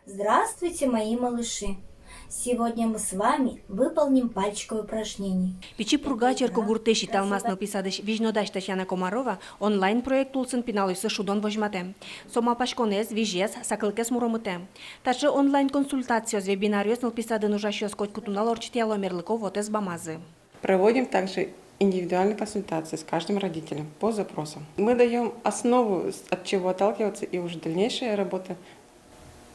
Здравствуйте, мои малыши! Сегодня мы с вами выполним пальчиковое упражнение. Пичи пургачер когуртеши талмасныл писадыш Вижнодаш Татьяна Комарова онлайн проект улсын пиналысы шудон вожмате. Сома пашконез вижес сакылкес муромыте. Тачы онлайн консультациоз вебинариоз ныл писадын ужащёз коть кутунал орчитиало мерлыков вот из бамазы. Проводим также индивидуальные консультации с каждым родителем по запросам. Мы даем основу, от чего отталкиваться, и уже дальнейшая работа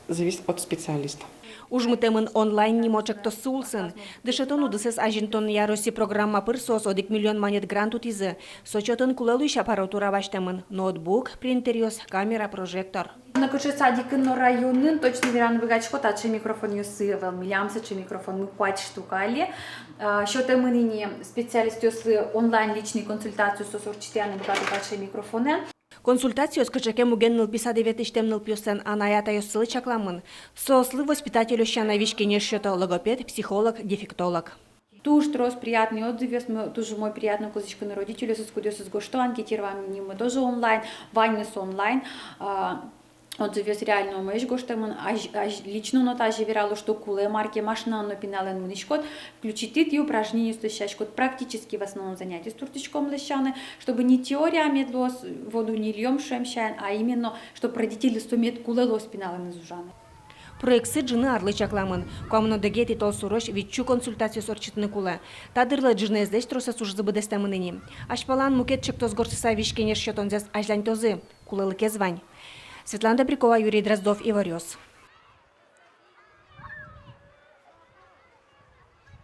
зависит от специалиста. Ужмытемын онлайн немочек то сулсын. Дышетон удысыз ажинтон яроси программа пырсос одик миллион монет грант утизы. Сочетон кулелуиш аппаратура баштемын. Ноутбук, принтериос, камера, прожектор. На Кочесадикын районын точно веран выгачко тачы микрофон юсы вел милямсы чы микрофон мы 5 штукали. Шоте мы ныне специалист юсы онлайн личный консультацию со сорчитяны тачы микрофоны. Консультациёс кычаке муген ныл писа девятиштем ныл пьюсен анаята ёссылы чакламын. Сослы воспитатель ощана вишкене счёта логопед, психолог, дефектолог. Туж трос приятный отзыв, мы тоже мой приятный козочку на родителю, соскудёс из гошто, анкетирование мы тоже онлайн, вайнес онлайн. Отзывес реально умеешь гоштемон, лично нота живерало, что куле марки машина но пинален мунишкот, включить и упражнения стоящий практически в основном занятия с туртичком лещаны, чтобы не теория медлос воду не льем шемщайн, а именно, чтобы родители сумеют куле лос пинален изужаны. Проексы джины арлы чакламын. Комно дегети тол сурош вичу консультацию сорчитны куле. Тадырлы джины эздеш троса сужзы быдестамыныни. Ашпалан мукет чектоз горсыса вишкенер счетонзес ажлань тозы. Кулелы кезвань. Светлана Добрякова, Юрий Дроздов, Иварёс.